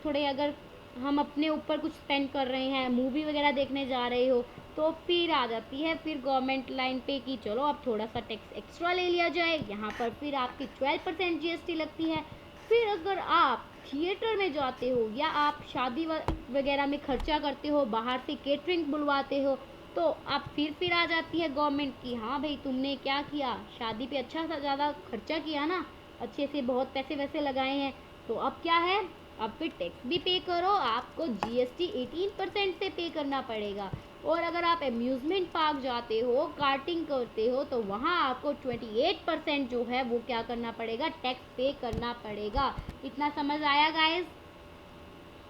A: थोड़े अगर हम अपने ऊपर कुछ स्पेंड कर रहे हैं, मूवी वगैरह देखने जा रहे हो, तो फिर आ जाती है फिर गवर्नमेंट लाइन पे कि चलो अब थोड़ा सा टैक्स एक्स्ट्रा ले लिया जाए। यहाँ पर फिर आपकी 12% जीएसटी लगती है। फिर अगर आप थिएटर में जाते हो या आप शादी वगैरह में खर्चा करते हो, बाहर से केटरिंग बुलवाते हो, तो अब फिर आ जाती है गवर्नमेंट की, हाँ भाई तुमने क्या किया, शादी पे अच्छा सा ज़्यादा खर्चा किया ना, अच्छे से बहुत पैसे वैसे लगाए हैं, तो अब क्या है, अब फिर टैक्स भी पे करो, आपको जीएसटी 18% से पे करना पड़ेगा। और अगर आप अम्यूज़मेंट पार्क जाते हो, कार्टिंग करते हो, तो वहाँ आपको 28% जो है वो क्या करना पड़ेगा, टैक्स पे करना पड़ेगा। इतना समझ आया गाइस,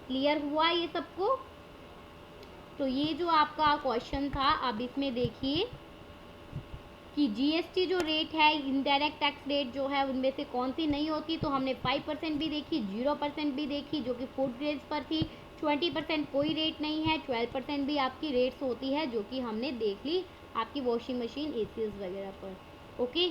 A: क्लियर हुआ ये सबको? तो ये जो आपका क्वेश्चन था, अब इसमें देखिए कि जीएसटी जो रेट है, इनडायरेक्ट टैक्स रेट जो है, उनमें से कौन सी नहीं होती। तो हमने 5% भी देखी, 0% भी देखी जो कि फूड ग्रेड्स पर थी, 20% कोई रेट नहीं है, 12% भी आपकी रेट्स होती है जो कि हमने देख ली आपकी वॉशिंग मशीन, एसीज वगैरह पर। ओके,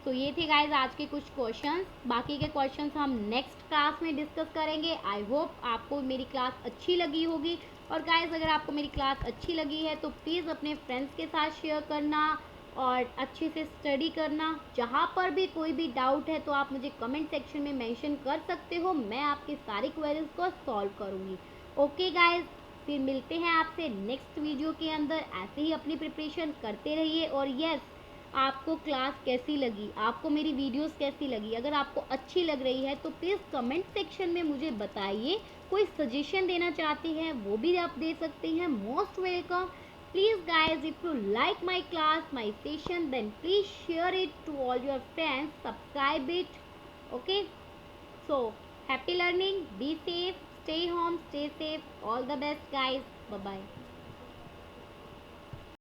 A: तो ये थे गाइज आज के कुछ क्वेश्चंस। बाकी के क्वेश्चंस हम नेक्स्ट क्लास में डिस्कस करेंगे। आई होप आपको मेरी क्लास अच्छी लगी होगी। और गाइज अगर आपको मेरी क्लास अच्छी लगी है तो प्लीज़ अपने फ्रेंड्स के साथ शेयर करना और अच्छे से स्टडी करना। जहाँ पर भी कोई भी डाउट है तो आप मुझे कमेंट सेक्शन में मेंशन कर सकते हो, मैं आपकी सारी क्वेरीज को सॉल्व करूँगी। ओके गाइज, फिर मिलते हैं आपसे नेक्स्ट वीडियो के अंदर। ऐसे ही अपनी प्रिपरेशन करते रहिए। और यस, आपको क्लास कैसी लगी, आपको मेरी वीडियोस कैसी लगी, अगर आपको अच्छी लग रही है तो प्लीज़ कमेंट सेक्शन में मुझे बताइए। कोई सजेशन देना चाहते हैं वो भी आप दे सकते हैं, most welcome. Please guys, if you like my class, my session, then please share it to all your friends, subscribe it. Okay, so happy learning, be safe, stay home, stay safe, all the best guys, bye bye.